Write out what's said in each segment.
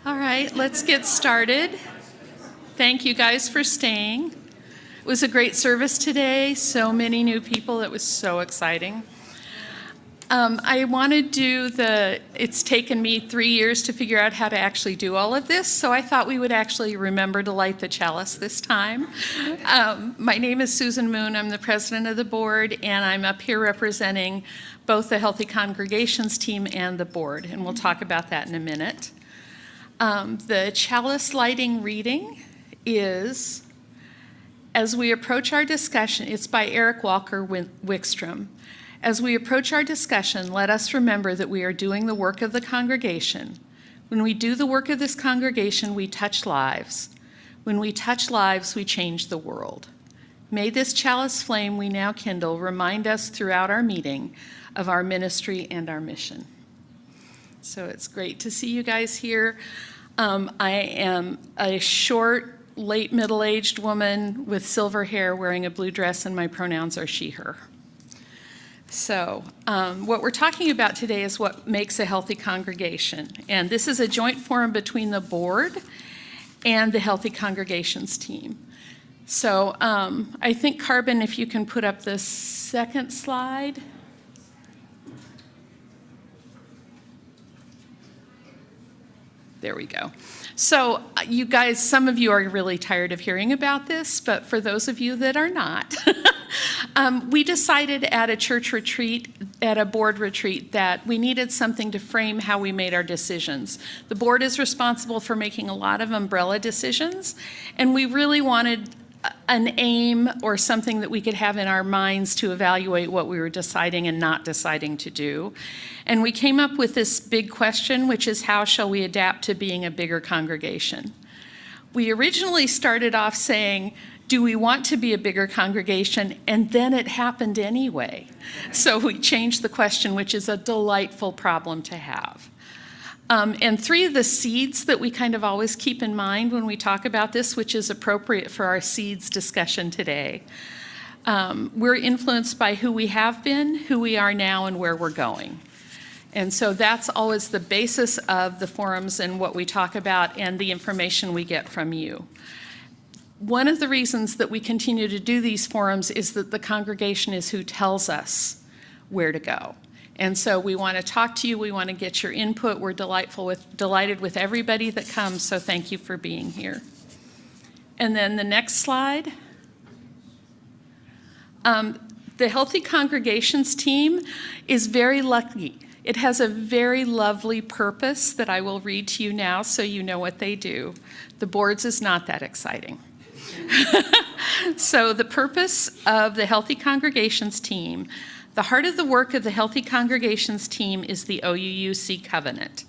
All right, let's get started. Thank you guys for staying. It was a great service today. So many new people. It was so exciting. I want to do it's taken me 3 years to figure out how to actually do all of this, so I thought we would actually remember to light the chalice this time. My name is Susan Moon. I'm the president of the board, and I'm up here representing both the Healthy Congregations team and the board, and we'll talk about that in a minute. The chalice lighting reading is, as we approach our discussion, it's by Eric Walker Wickstrom. As we approach our discussion, let us remember that we are doing the work of the congregation. When we do the work of this congregation, we touch lives. When we touch lives, we change the world. May this chalice flame we now kindle remind us throughout our meeting of our ministry and our mission. So it's great to see you guys here. I am a short, late middle-aged woman with silver hair wearing a blue dress, and my pronouns are she, her. So what we're talking about today is what makes a healthy congregation. And this is a joint forum between the board and the Healthy Congregations team. So I think, Carbon, if you can put up the second slide. There we go. So you guys, some of you are really tired of hearing about this, but for those of you that are not, we decided at a church retreat, at a board retreat, that we needed something to frame how we made our decisions. The board is responsible for making a lot of umbrella decisions, and we really wanted an aim or something that we could have in our minds to evaluate what we were deciding and not deciding to do. And we came up with this big question, which is, how shall we adapt to being a bigger congregation? We originally started off saying, do we want to be a bigger congregation? And then it happened anyway. So we changed the question, which is a delightful problem to have. And 3 of the seeds that we kind of always keep in mind when we talk about this, which is appropriate for our seeds discussion today. We're influenced by who we have been, who we are now, and where we're going. And so that's always the basis of the forums and what we talk about and the information we get from you. One of the reasons that we continue to do these forums is that the congregation is who tells us where to go. And so we want to talk to you. We want to get your input. We're delighted with everybody that comes, so thank you for being here. And then the next slide. The Healthy Congregations team is very lucky. It has a very lovely purpose that I will read to you now so you know what they do. The board's is not that exciting. So the purpose of the Healthy Congregations team, the heart of the work of the Healthy Congregations team is the OUUC covenant.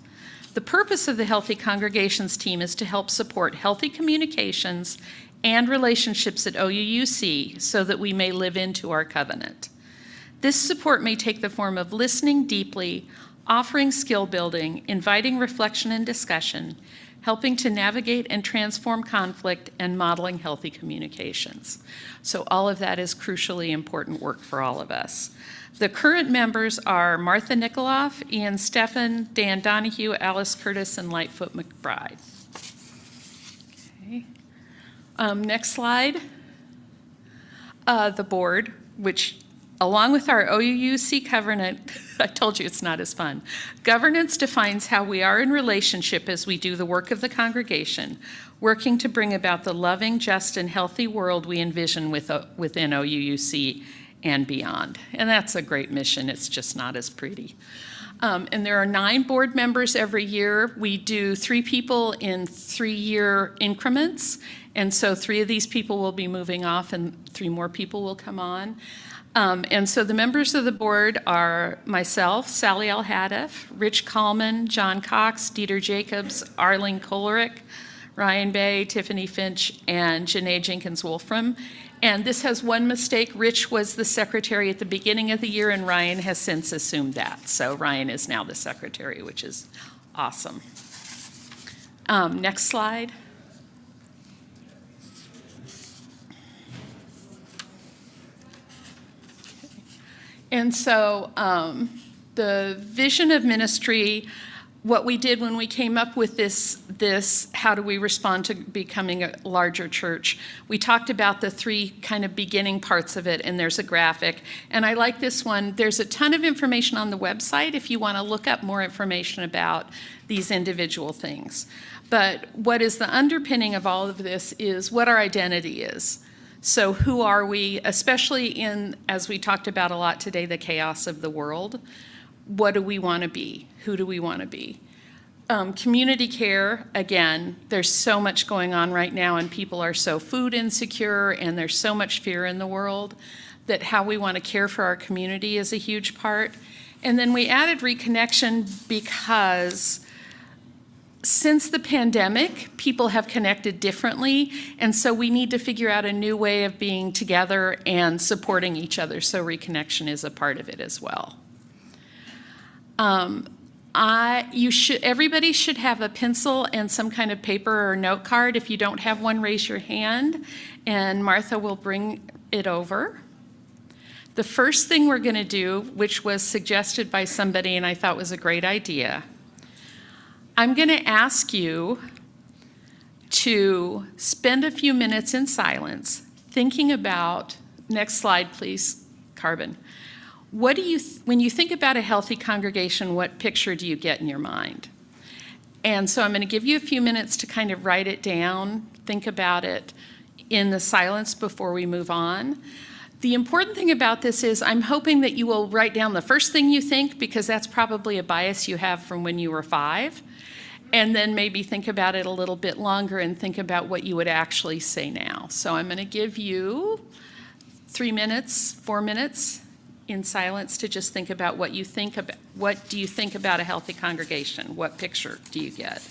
The purpose of the Healthy Congregations team is to help support healthy communications and relationships at OUUC so that we may live into our covenant. This support may take the form of listening deeply, offering skill building, inviting reflection and discussion, helping to navigate and transform conflict, and modeling healthy communications. So all of that is crucially important work for all of us. The current members are Martha Nikoloff, Ian Steffen, Dan Donahue, Alice Curtis, and Lightfoot McBride. Okay. Next slide. The board, which along with our OUUC covenant, I told you it's not as fun. Governance defines how we are in relationship as we do the work of the congregation, working to bring about the loving, just, and healthy world we envision within OUUC and beyond. And that's a great mission. It's just not as pretty. And there are 9 board members every year. We do 3 people in 3-year increments. And so 3 of these people will be moving off and 3 more people will come on. And so the members of the board are myself, Sally L. Haddef, Rich Kallman, John Cox, Dieter Jacobs, Arlene Kolarek, Ryan Bay, Tiffany Finch, and Janae Jenkins-Wolfram. And this has one mistake. Rich was the secretary at the beginning of the year, and Ryan has since assumed that. So Ryan is now the secretary, which is awesome. Next slide. And so the vision of ministry, what we did when we came up with this, how do we respond to becoming a larger church? We talked about the 3 kind of beginning parts of it, and there's a graphic. And I like this one. There's a ton of information on the website if you want to look up more information about these individual things. But what is the underpinning of all of this is what our identity is. So who are we, especially in, as we talked about a lot today, the chaos of the world? What do we want to be? Who do we want to be? Community care, again, there's so much going on right now and people are so food insecure and there's so much fear in the world that how we want to care for our community is a huge part. And then we added reconnection because since the pandemic, people have connected differently, and so we need to figure out a new way of being together and supporting each other, so reconnection is a part of it as well. Everybody should have a pencil and some kind of paper or note card. If you don't have one, raise your hand, and Martha will bring it over. The first thing we're going to do, which was suggested by somebody and I thought was a great idea, I'm going to ask you to spend a few minutes in silence thinking about, next slide please, Carbon. What do you, when you think about a healthy congregation, what picture do you get in your mind? And so I'm going to give you a few minutes to kind of write it down, think about it in the silence before we move on. The important thing about this is I'm hoping that you will write down the first thing you think, because that's probably a bias you have from when you were 5. And then maybe think about it a little bit longer and think about what you would actually say now. So I'm going to give you 3 minutes, 4 minutes in silence to just think about what you think about. What do you think about a healthy congregation? What picture do you get?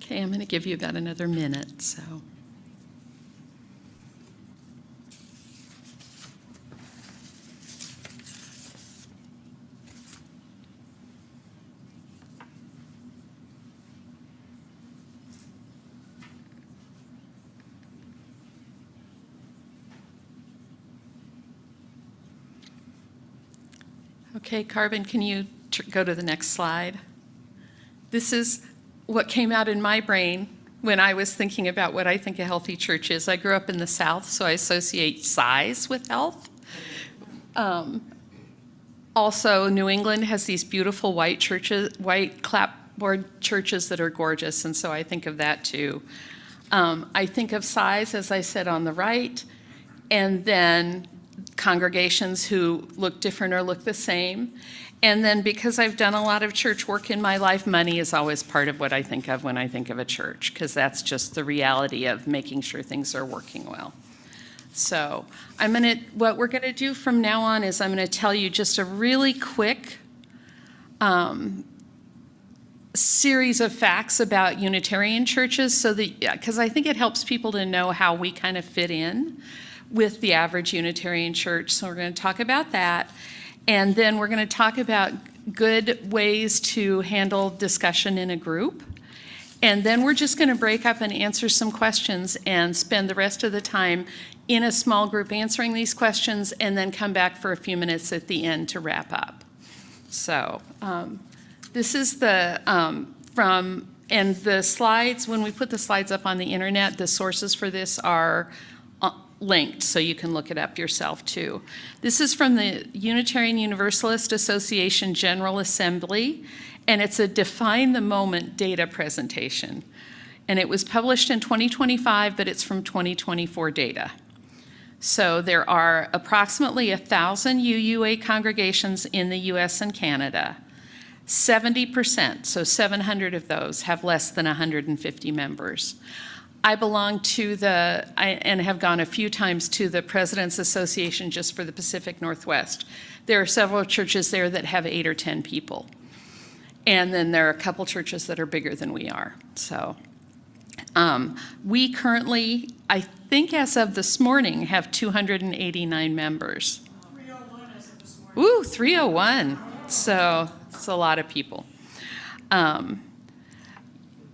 Okay, I'm going to give you about another minute, so. Okay, Carvin, can you go to the next slide? This is what came out in my brain when I was thinking about what I think a healthy church is. I grew up in the South, so I associate size with health. Also, New England has these beautiful white churches, white clapboard churches that are gorgeous, and so I think of that too. I think of size, as I said, on the right, and then congregations who look different or look the same. And then because I've done a lot of church work in my life, money is always part of what I think of when I think of a church, because that's just the reality of making sure things are working well. So what we're gonna do from now on is I'm gonna tell you just a really quick series of facts about Unitarian churches, so that, because I think it helps people to know how we kind of fit in with the average Unitarian church. So we're going to talk about that. And then we're going to talk about good ways to handle discussion in a group. And then we're just going to break up and answer some questions and spend the rest of the time in a small group answering these questions, and then come back for a few minutes at the end to wrap up. So this is the and the slides, when we put the slides up on the internet, the sources for this are linked, so you can look it up yourself too. This is from the Unitarian Universalist Association General Assembly, and it's a Define the Moment data presentation. And it was published in 2025, but it's from 2024 data. So there are approximately 1,000 UUA congregations in the US and Canada. 70%, so 700 of those, have less than 150 members. I belong to and have gone a few times to the President's Association just for the Pacific Northwest. There are several churches there that have 8 or 10 people. And then there are a couple churches that are bigger than we are. So we currently, I think as of this morning, have 289 members. 301 as of this morning. Ooh, 301. So it's a lot of people.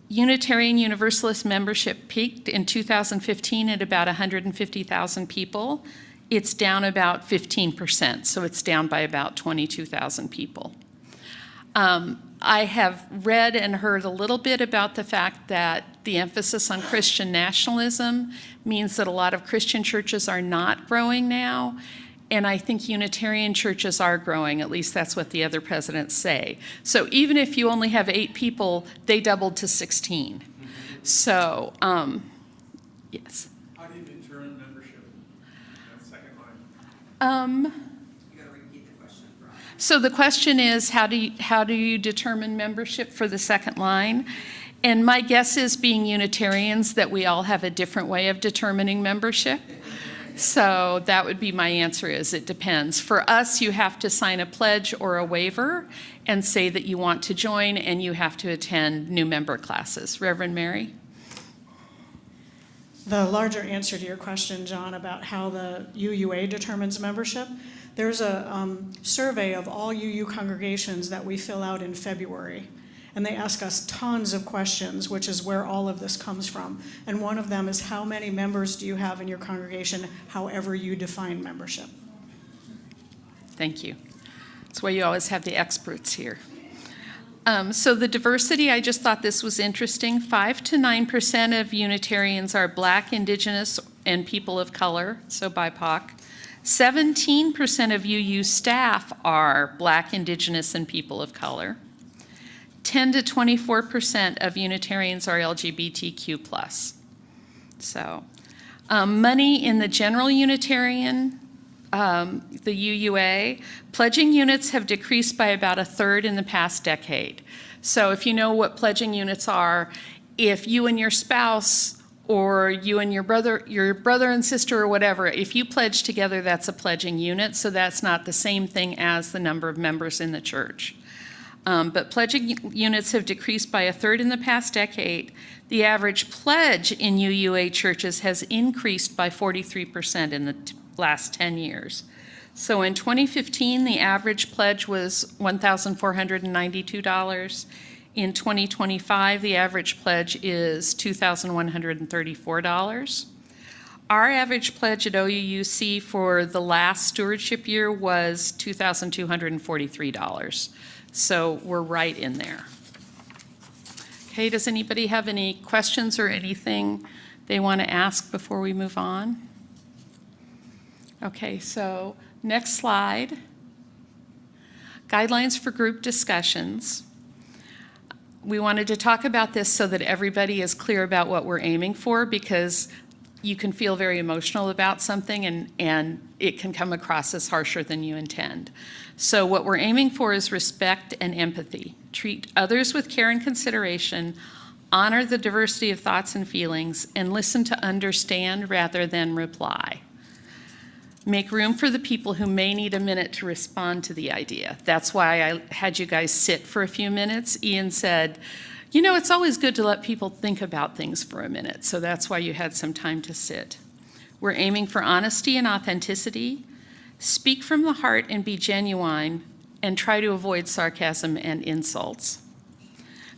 Unitarian Universalist membership peaked in 2015 at about 150,000 people. It's down about 15%, so it's down by about 22,000 people. I have read and heard a little bit about the fact that the emphasis on Christian nationalism means that a lot of Christian churches are not growing now, and I think Unitarian churches are growing, at least that's what the other presidents say. So even if you only have 8 people, they doubled to 16. So, yes. How do you determine membership? That second line. You gotta repeat the question, Brian. So the question is, how do you determine membership for the second line? And my guess is, being Unitarians, that we all have a different way of determining membership. So that would be my answer, is it depends. For us, you have to sign a pledge or a waiver and say that you want to join, and you have to attend new member classes. Reverend Mary? The larger answer to your question, John, about how the UUA determines membership, there's a survey of all UU congregations that we fill out in February. And they ask us tons of questions, which is where all of this comes from. And one of them is, how many members do you have in your congregation, however you define membership? Thank you. That's why you always have the experts here. So the diversity, I just thought this was interesting. 5 to 9% of Unitarians are Black, Indigenous, and people of color, so BIPOC. 17% of UU staff are Black, Indigenous, and people of color. 10 to 24% of Unitarians are LGBTQ+. So money in the general Unitarian, the UUA, pledging units have decreased by about 1/3 in the past decade. So if you know what pledging units are, if you and your spouse, or you and your brother and sister or whatever, if you pledge together, that's a pledging unit, so that's not the same thing as the number of members in the church. But pledging units have decreased by a third in the past decade. The average pledge in UUA churches has increased by 43% in the last 10 years. So in 2015, the average pledge was $1,492. In 2025, the average pledge is $2,134. Our average pledge at OUUC for the last stewardship year was $2,243. So we're right in there. Okay, does anybody have any questions or anything they want to ask before we move on? Okay, so next slide. Guidelines for group discussions. We wanted to talk about this so that everybody is clear about what we're aiming for, because you can feel very emotional about something and it can come across as harsher than you intend. So what we're aiming for is respect and empathy. Treat others with care and consideration, honor the diversity of thoughts and feelings, and listen to understand rather than reply. Make room for the people who may need a minute to respond to the idea. That's why I had you guys sit for a few minutes. Ian said, you know, it's always good to let people think about things for a minute, so that's why you had some time to sit. We're aiming for honesty and authenticity. Speak from the heart and be genuine, and try to avoid sarcasm and insults.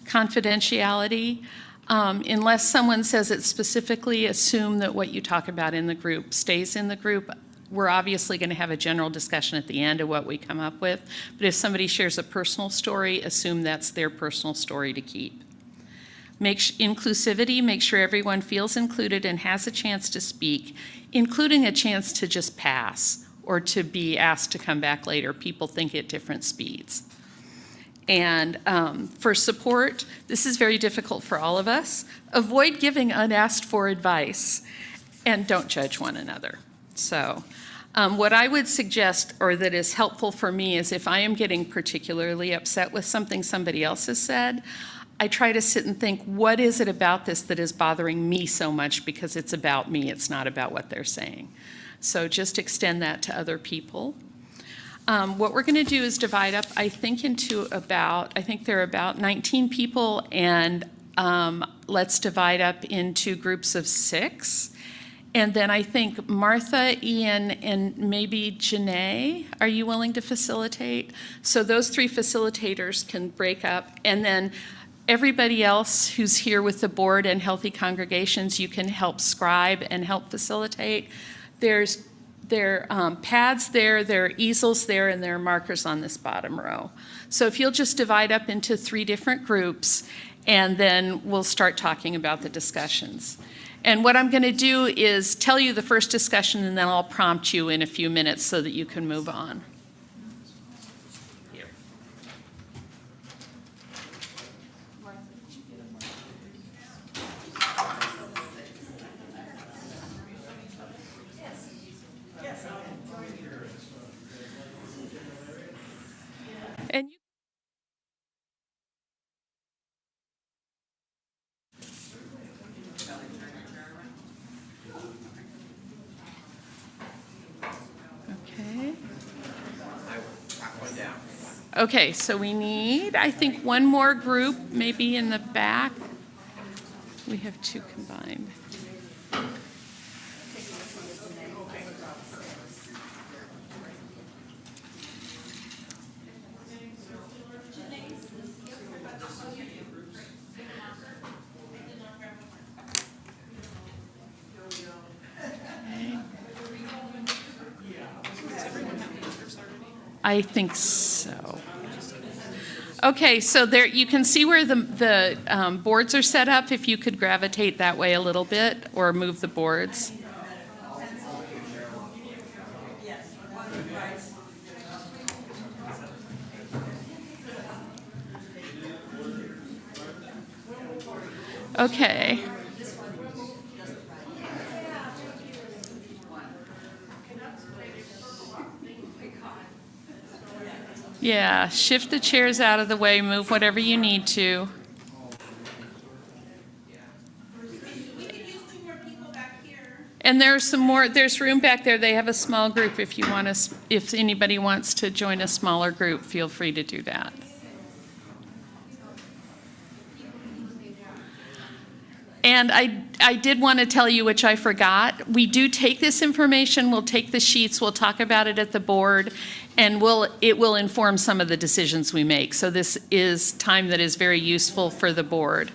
Confidentiality. Unless someone says it specifically, assume that what you talk about in the group stays in the group. We're obviously going to have a general discussion at the end of what we come up with, but if somebody shares a personal story, assume that's their personal story to keep. Inclusivity, make sure everyone feels included and has a chance to speak, including a chance to just pass or to be asked to come back later. People think at different speeds. And for support, this is very difficult for all of us. Avoid giving unasked for advice, and don't judge one another. So what I would suggest, or that is helpful for me, is if I am getting particularly upset with something somebody else has said, I try to sit and think, what is it about this that is bothering me so much, because it's about me, it's not about what they're saying. So just extend that to other people. What we're going to do is divide up, I think there are about 19 people, and let's divide up into groups of 6. And then I think Martha, Ian, and maybe Janae, are you willing to facilitate? So those 3 facilitators can break up, and then everybody else who's here with the board and healthy congregations, you can help scribe and help facilitate. There are pads there are easels there, and there are markers on this bottom row. So if you'll just divide up into 3 different groups, and then we'll start talking about the discussions. And what I'm going to do is tell you the first discussion, and then I'll prompt you in a few minutes so that you can move on. Here. And you Okay, so we need, I think, one more group, maybe in the back. We have 2 combined. I think so. Okay, so there you can see where the boards are set up. If you could gravitate that way a little bit or move the boards. Okay. Yeah, shift the chairs out of the way, move whatever you need to. And there's room back there. They have a small group. If anybody wants to join a smaller group, feel free to do that. And I did want to tell you, which I forgot, we do take this information, we'll take the sheets, we'll talk about it at the board, and it will inform some of the decisions we make. So this is time that is very useful for the board.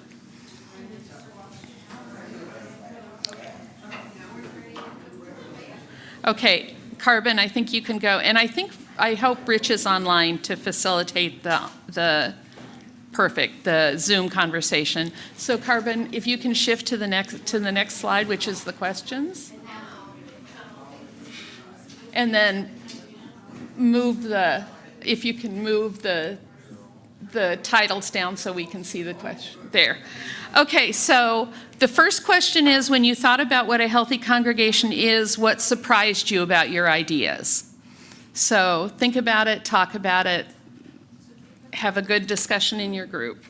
Okay, Carbon, I think you can go. And I hope Rich is online to facilitate the Zoom conversation. So Carbon, if you can shift to the next slide, which is the questions. And then if you can move the titles down so we can see the question. There. Okay, so the first question is, when you thought about what a healthy congregation is, what surprised you about your ideas? So think about it, talk about it, have a good discussion in your group.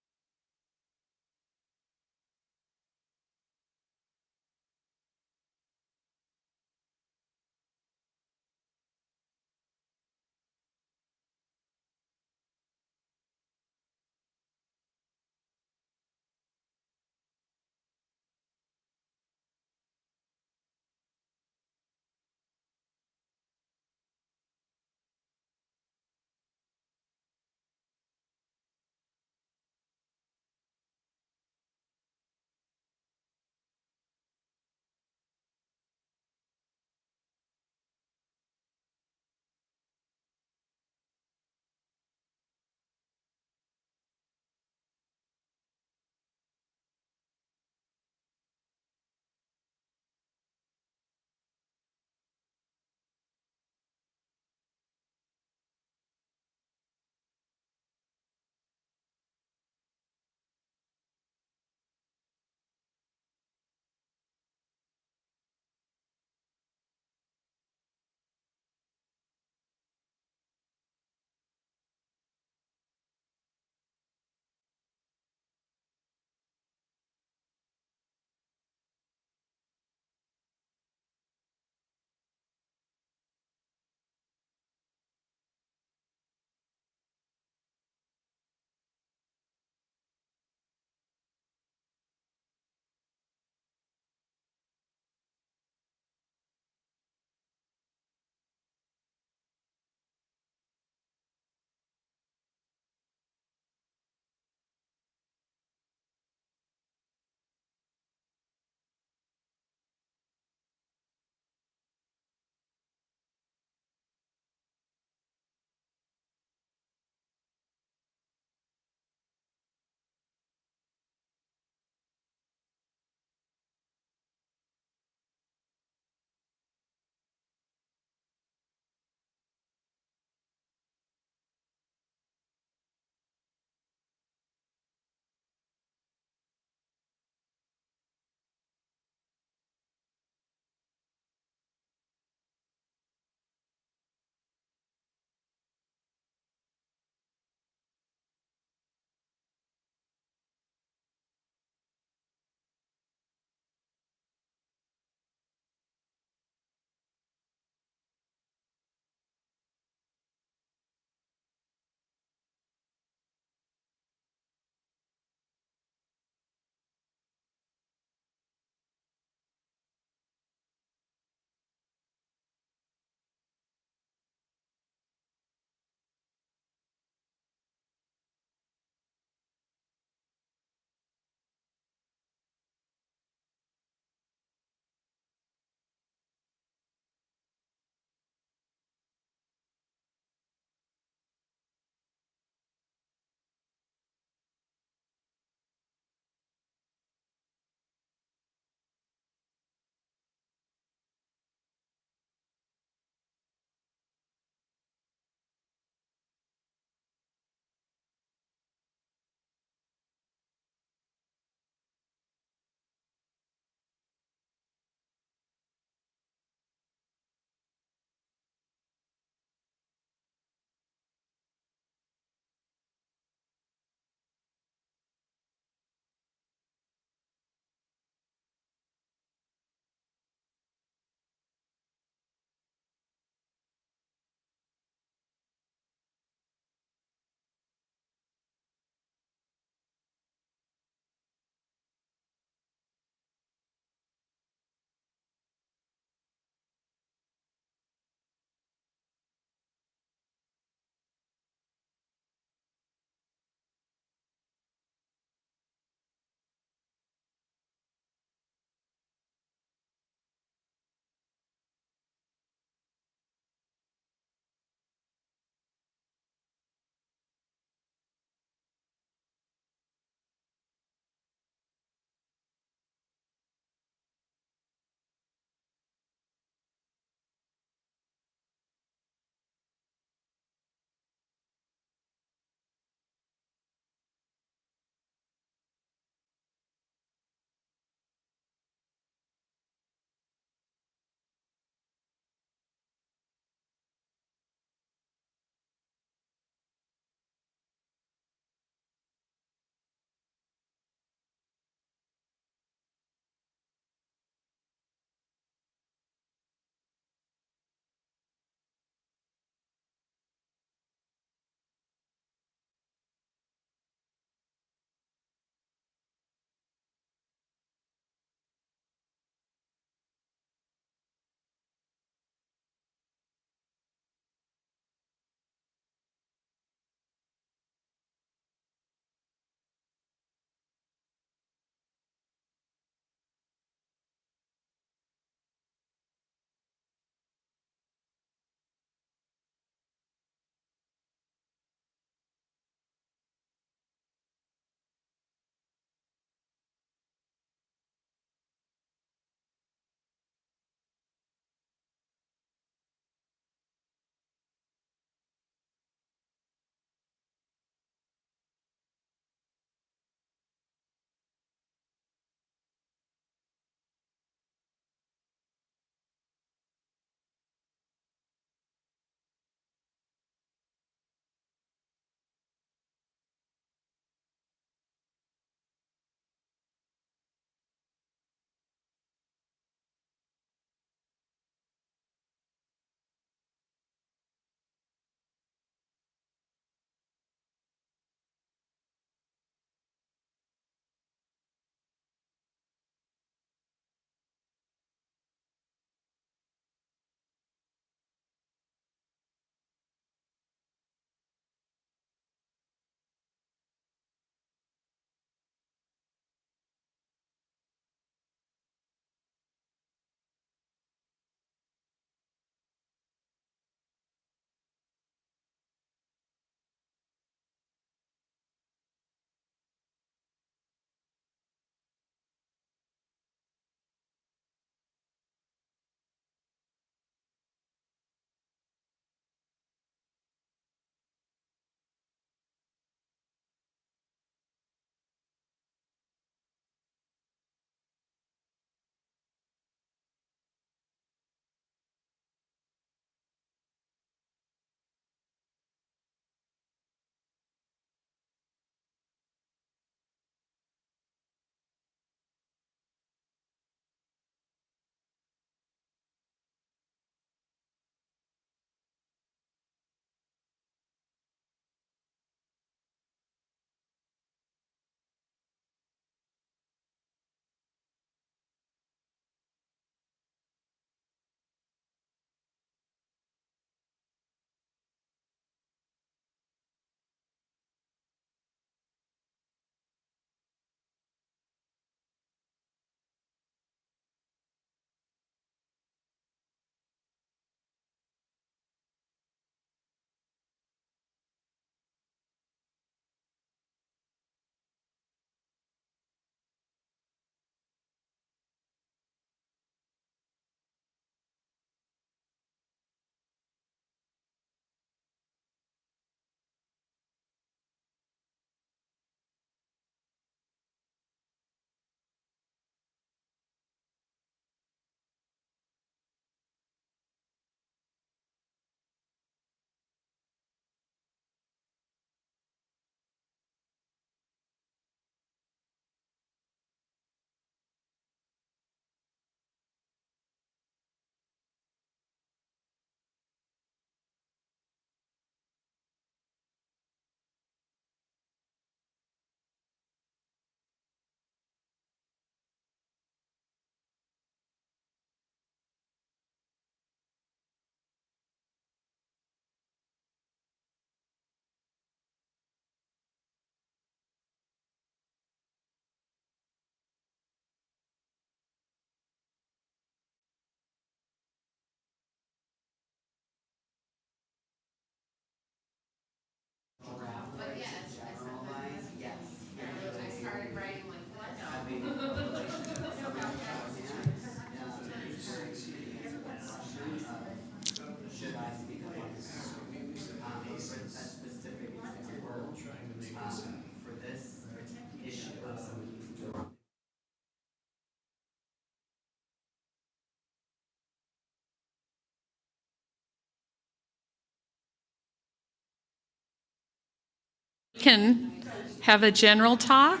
Can have a general talk.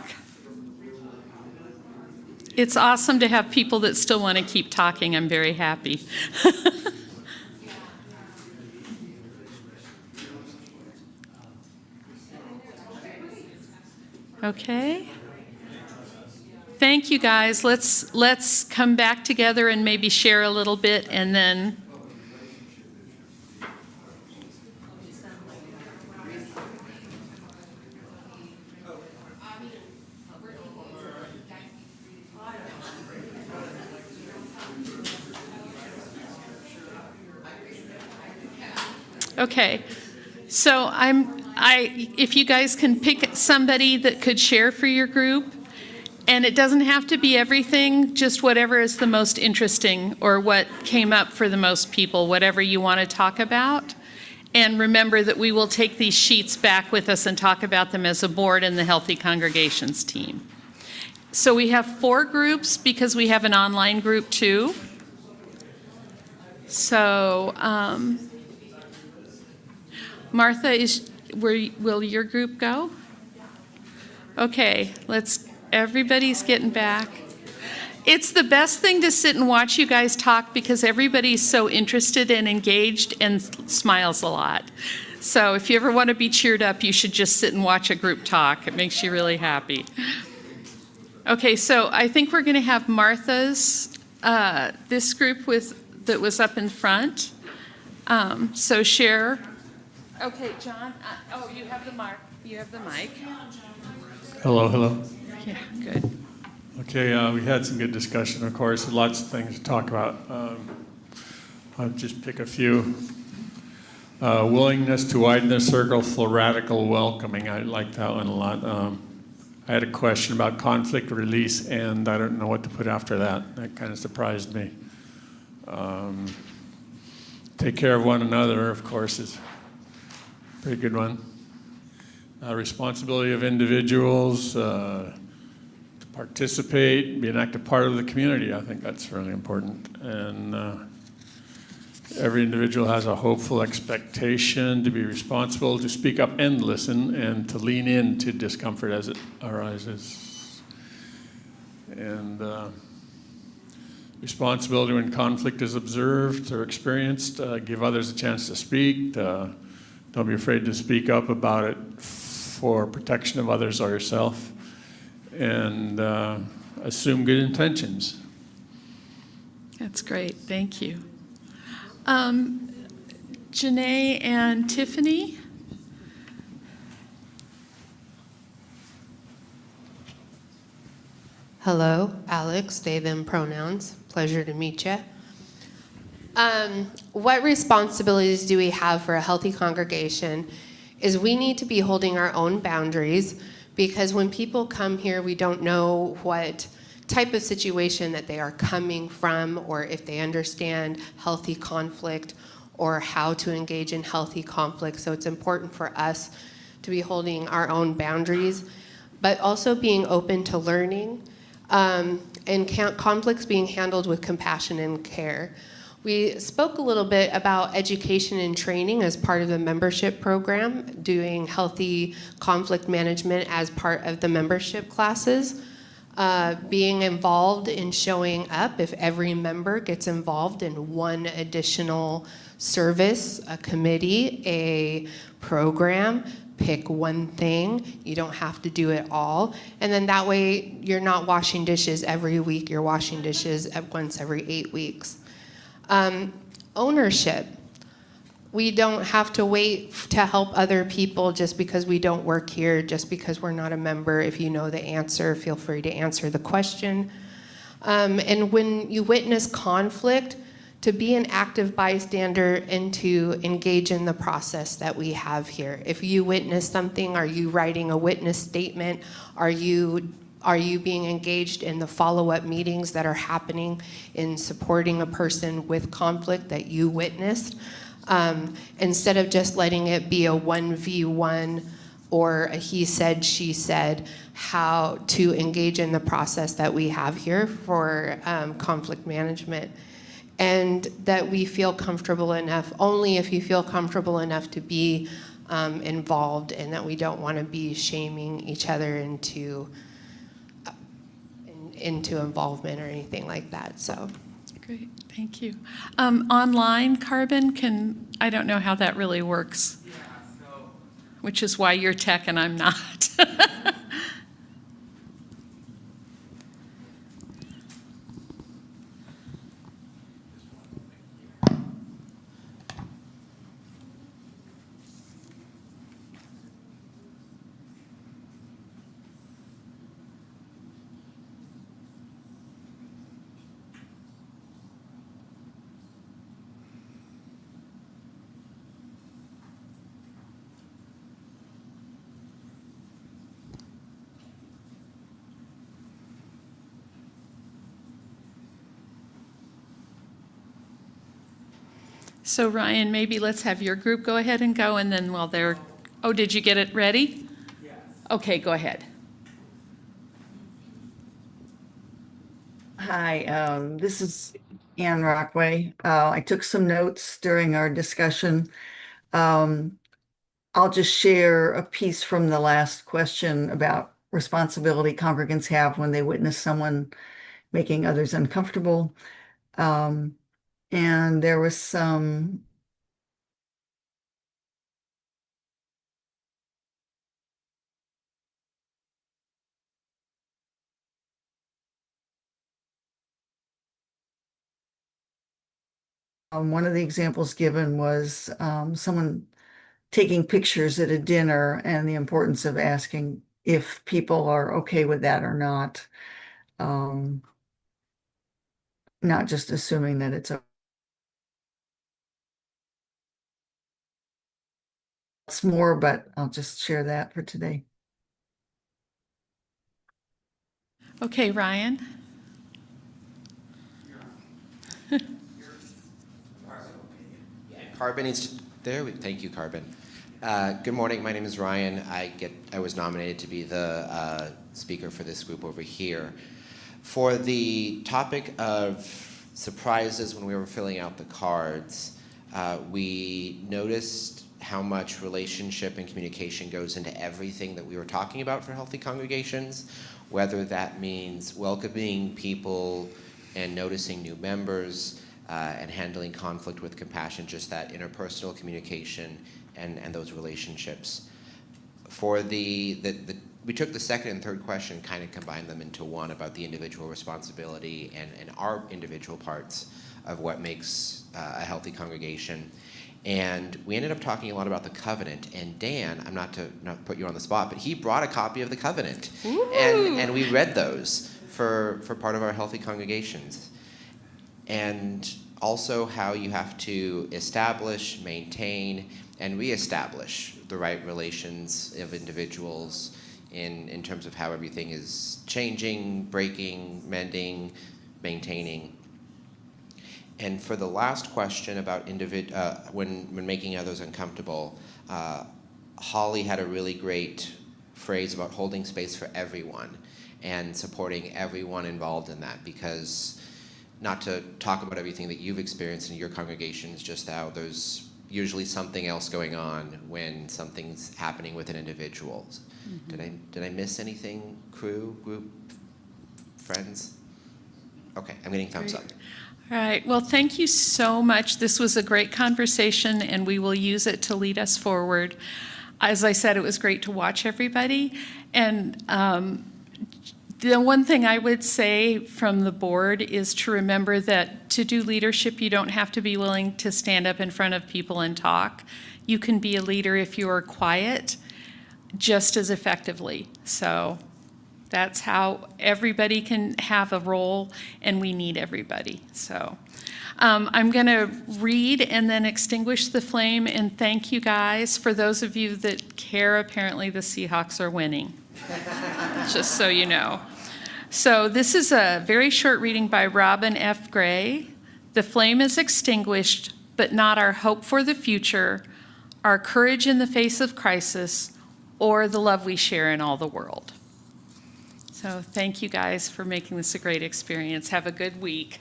It's awesome to have people that still want to keep talking. I'm very happy. Okay. Thank you, guys. Let's come back together and maybe share a little bit, and then okay. So if you guys can pick somebody that could share for your group, and it doesn't have to be everything, just whatever is the most interesting or what came up for the most people, whatever you want to talk about. And remember that we will take these sheets back with us and talk about them as a board and the Healthy Congregations team. So we have 4 groups because we have an online group too. So Martha, will your group go? Okay, everybody's getting back. It's the best thing to sit and watch you guys talk because everybody's so interested and engaged and smiles a lot. So if you ever want to be cheered up, you should just sit and watch a group talk. It makes you really happy. Okay, so I think we're going to have Martha's, this group that was up in front. So share. Okay, John. You have the mic. You have the mic. Hello, hello. Yeah, good. Okay, we had some good discussion, of course, lots of things to talk about. I'll just pick a few. Willingness to widen the circle for radical welcoming. I like that one a lot. I had a question about conflict release, and I don't know what to put after that. That kind of surprised me. Take care of one another, of course, is a pretty good one. Responsibility of individuals to participate, be an active part of the community. I think that's really important. And every individual has a hopeful expectation to be responsible, to speak up and listen, and to lean into discomfort as it arises. And responsibility when conflict is observed or experienced, give others a chance to speak. Don't be afraid to speak up about it for protection of others or yourself, and assume good intentions. That's great. Thank you. Janae and Tiffany. Hello, Alex, they, them pronouns. Pleasure to meet you. What responsibilities do we have for a healthy congregation is we need to be holding our own boundaries, because when people come here, we don't know what type of situation that they are coming from, or if they understand healthy conflict or how to engage in healthy conflict. So it's important for us to be holding our own boundaries, but also being open to learning, and conflicts being handled with compassion and care. We spoke a little bit about education and training as part of the membership program, doing healthy conflict management as part of the membership classes, being involved in showing up. If every member gets involved in one additional service, a committee, a program, pick one thing. You don't have to do it all. And then that way you're not washing dishes every week, you're washing dishes once every 8 weeks. Ownership. We don't have to wait to help other people just because we don't work here, just because we're not a member. If you know the answer, feel free to answer the question. And when you witness conflict, to be an active bystander and to engage in the process that we have here. If you witness something, are you writing a witness statement? Are you being engaged in the follow-up meetings that are happening in supporting a person with conflict that you witnessed? Instead of just letting it be a 1v1 or a he said, she said, how to engage in the process that we have here for conflict management. And that we feel comfortable enough, only if you feel comfortable enough to be involved, and that we don't want to be shaming each other into involvement or anything like that. So. Great, thank you. Online, Carbon, I don't know how that really works. Yeah, so. Which is why you're tech and I'm not. So Ryan, maybe let's have your group go ahead and go, and then while they're, oh, did you get it ready? Yes. Okay, go ahead. Hi, this is Ann Rockway. I took some notes during our discussion. I'll just share a piece from the last question about responsibility congregants have when they witness someone making others uncomfortable. And there was some one of the examples given was someone taking pictures at a dinner and the importance of asking if people are okay with that or not. Not just assuming that it's more, but I'll just share that for today. Okay, Ryan. Carbon is there. Thank you, Carbon. Good morning. My name is Ryan. I was nominated to be the speaker for this group over here. For the topic of surprises when we were filling out the cards, we noticed how much relationship and communication goes into everything that we were talking about for healthy congregations, whether that means welcoming people and noticing new members, and handling conflict with compassion, just that interpersonal communication and those relationships. For we took the second and third question, kind of combined them into one about the individual responsibility and our individual parts of what makes a healthy congregation. And we ended up talking a lot about the covenant. And Dan, I'm not to put you on the spot, but he brought a copy of the covenant. And we read those for part of our healthy congregations. And also how you have to establish, maintain, and reestablish the right relations of individuals in terms of how everything is changing, breaking, mending, maintaining. And for the last question about when making others uncomfortable, Holly had a really great phrase about holding space for everyone and supporting everyone involved in that, because not to talk about everything that you've experienced in your congregations, just how there's usually something else going on when something's happening with an individual. Mm-hmm. Did I miss anything? Crew, group, friends? Okay, I'm getting thumbs up. All right, well, thank you so much. This was a great conversation, and we will use it to lead us forward. As I said, it was great to watch everybody. And the one thing I would say from the board is to remember that to do leadership, you don't have to be willing to stand up in front of people and talk. You can be a leader if you are quiet just as effectively. So that's how everybody can have a role, and we need everybody. So I'm going to read and then extinguish the flame, and thank you guys. For those of you that care, apparently the Seahawks are winning, just so you know. So this is a very short reading by Robin F. Gray. The flame is extinguished, but not our hope for the future, our courage in the face of crisis, or the love we share in all the world. So thank you guys for making this a great experience. Have a good week.